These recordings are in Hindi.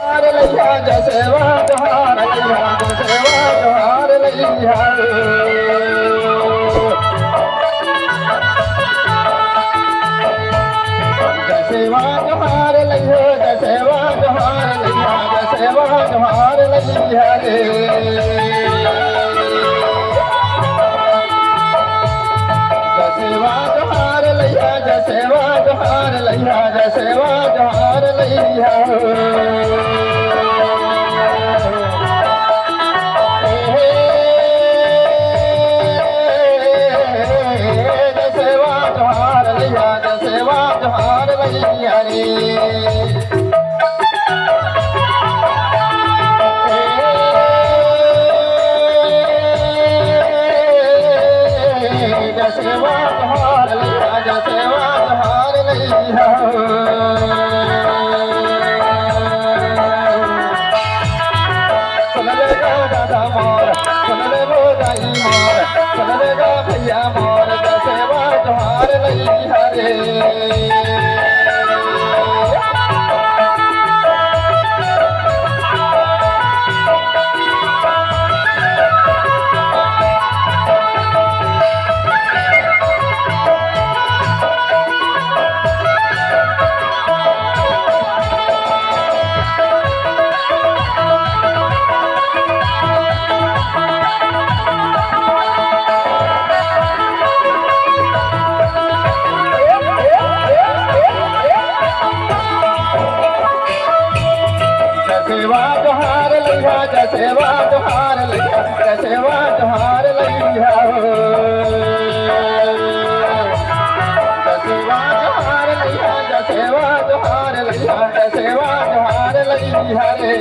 सेवा जोहार लैया सेवा जोहार लैया सेवा जोहार लैया सेवा जोहार लैया सेवा जोहार लैया रे सेवा जोहार लैया सेवा जोहार लैया सेवा जोहार लैया भैया मोर सेवा जोहार लैया रे सेवा जोहार लैया सेवा जोहार लैया सेवा जोहार लैया सेवा जोहार लैया सेवा जोहार लैया सेवा जोहार लैया रे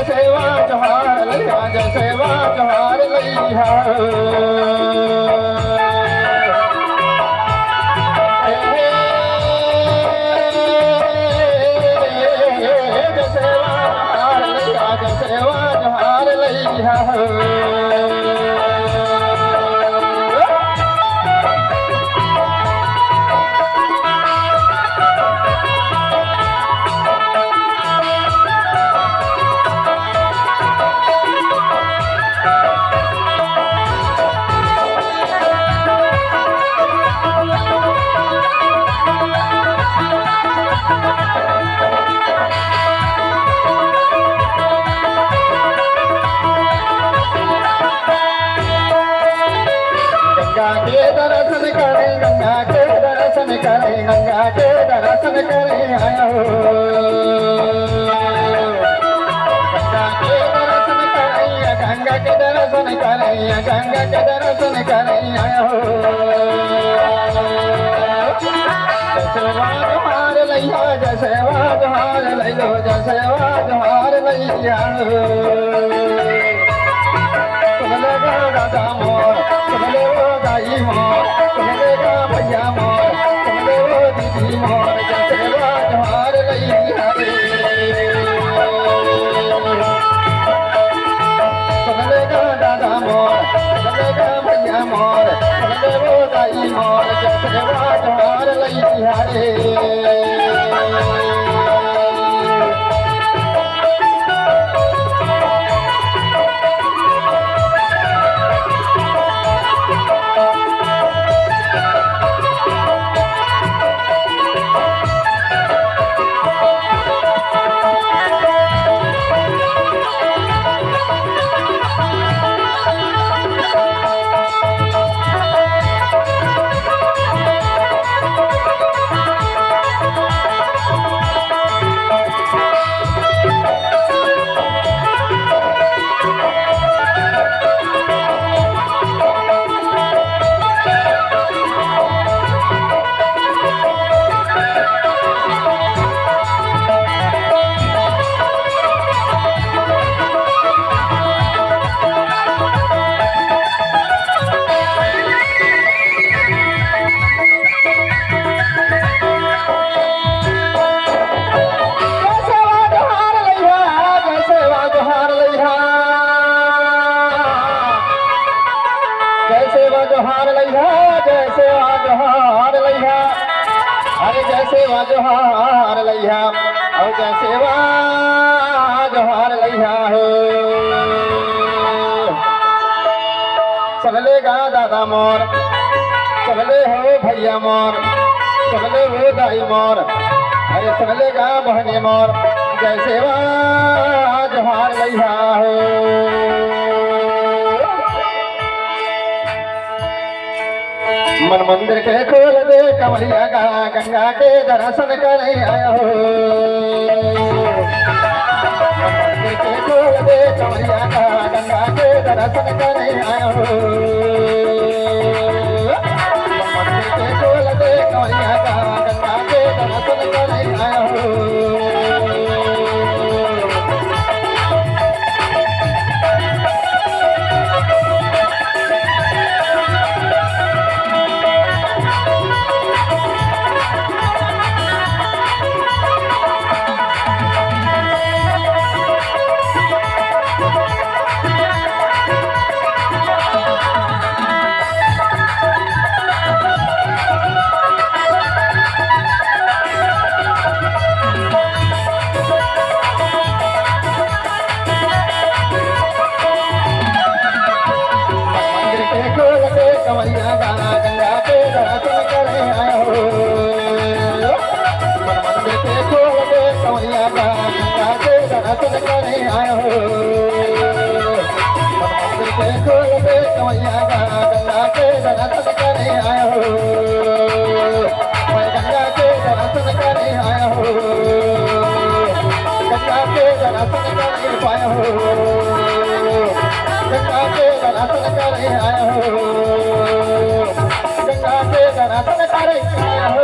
सेवा जोहार लैया सेवा जोहार लैया सेवा जोहार लैया गंगा के दर्शन करे गंगा के दर्शन करे गंगा के दर्शन करे आयो गंगा के दर्शन करे गंगा के दर्शन करे गंगा के दर्शन करे आयो सेवा जोहार लैया सेवा जोहार लैलो सेवा जोहार लैया राजा मोर गाई मोर भैया मोर दीदी मोर सेवा जोहार लैया रे दादा मोर भैया मोर गाई मोर सेवा जोहार लैया रे जोहार लैहा जय सेवा जोहार लैहा अरे जय सेवा जोहार लैहा और जय सेवा जोहार लैहा हो सबले गा दादा मोर सबले हो भैया मोर सबले हो दाई मोर अरे सबले गा बहनी मोर जय सेवा जोहार लैहा हो मन मंदिर के खोल दे कमरिया का गंगा के दर्शन करे आया हो मन मंदिर के खोल दे कमरिया का गंगा के दर्शन करे आया हो मन मंदिर के खोल दे कमरिया का गंगा के दर्शन करे आया हो कमरिया गाना गंगा के दर्शन करे आया हो मन मंदिर के खोल दे कमरिया गाना गंगा के दर्शन करे आया हो मन मंदिर के खोल दे कमरिया गाना गंगा के दर्शन करे आया हो मैं गंगा के दर्शन करे आया हो गंगा के दर्शन करे पाया हो गंगा के दर्शन करे आया हो गंगा के दर्शन करे आया हो